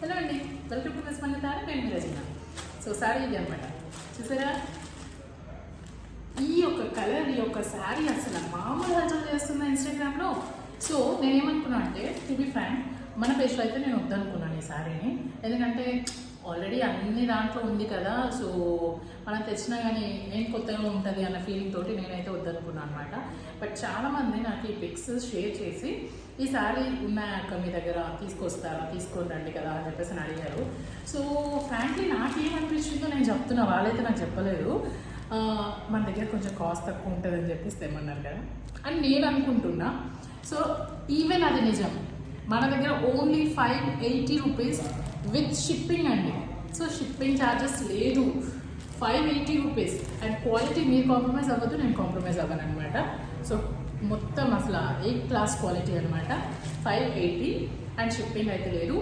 Hello అండి, welcome to miss మంగతార. నేను రచన. So sari ఇది అనమాట. చూసారా, ఈ యొక్క కలర్, ఈ యొక్క శారీ అసలు మామూలు హల్చల్ చేస్తున్నా ఇన్స్టాగ్రామ్లో. సో నేనేమనుకున్నా అంటే, టు బి ఫ్రాంక్, మన పేజ్లో అయితే నేను వద్దనుకున్నాను ఈ శారీని. ఎందుకంటే ఆల్రెడీ అన్ని దాంట్లో ఉంది కదా, సో మనం తెచ్చినా కానీ ఏం కొత్తగా ఉంటుంది అన్న ఫీలింగ్ తోటి నేనైతే వద్దనుకున్నాను అనమాట. బట్ చాలామంది నాకు ఈ పిక్స్ షేర్ చేసి ఈ శారీ ఉన్నాయక్క మీ దగ్గర, తీసుకొస్తారా, తీసుకొని రండి కదా అని చెప్పేసి అని అడిగారు. సో ఫ్రాంక్లీ నాకేమనిపించిందో నేను చెప్తున్నా, వాళ్ళైతే నాకు చెప్పలేదు. మన దగ్గర కొంచెం కాస్ట్ తక్కువ ఉంటుంది అని చెప్పేసి తెమ్మన్నారు కదా అని నేను అనుకుంటున్నా. సో ఈవెన్ అది నిజం, మన దగ్గర ఓన్లీ 580 రూపీస్ విత్ షిప్పింగ్ అండి. సో షిప్పింగ్ ఛార్జెస్ లేదు, 580 రూపీస్. అండ్ క్వాలిటీ మీరు కాంప్రమైజ్ అవ్వద్దు, నేను కాంప్రమైజ్ అవ్వను అనమాట. సో మొత్తం అసలు 8 క్లాస్ క్వాలిటీ అనమాట. 580 అండ్ షిప్పింగ్ అయితే లేదు.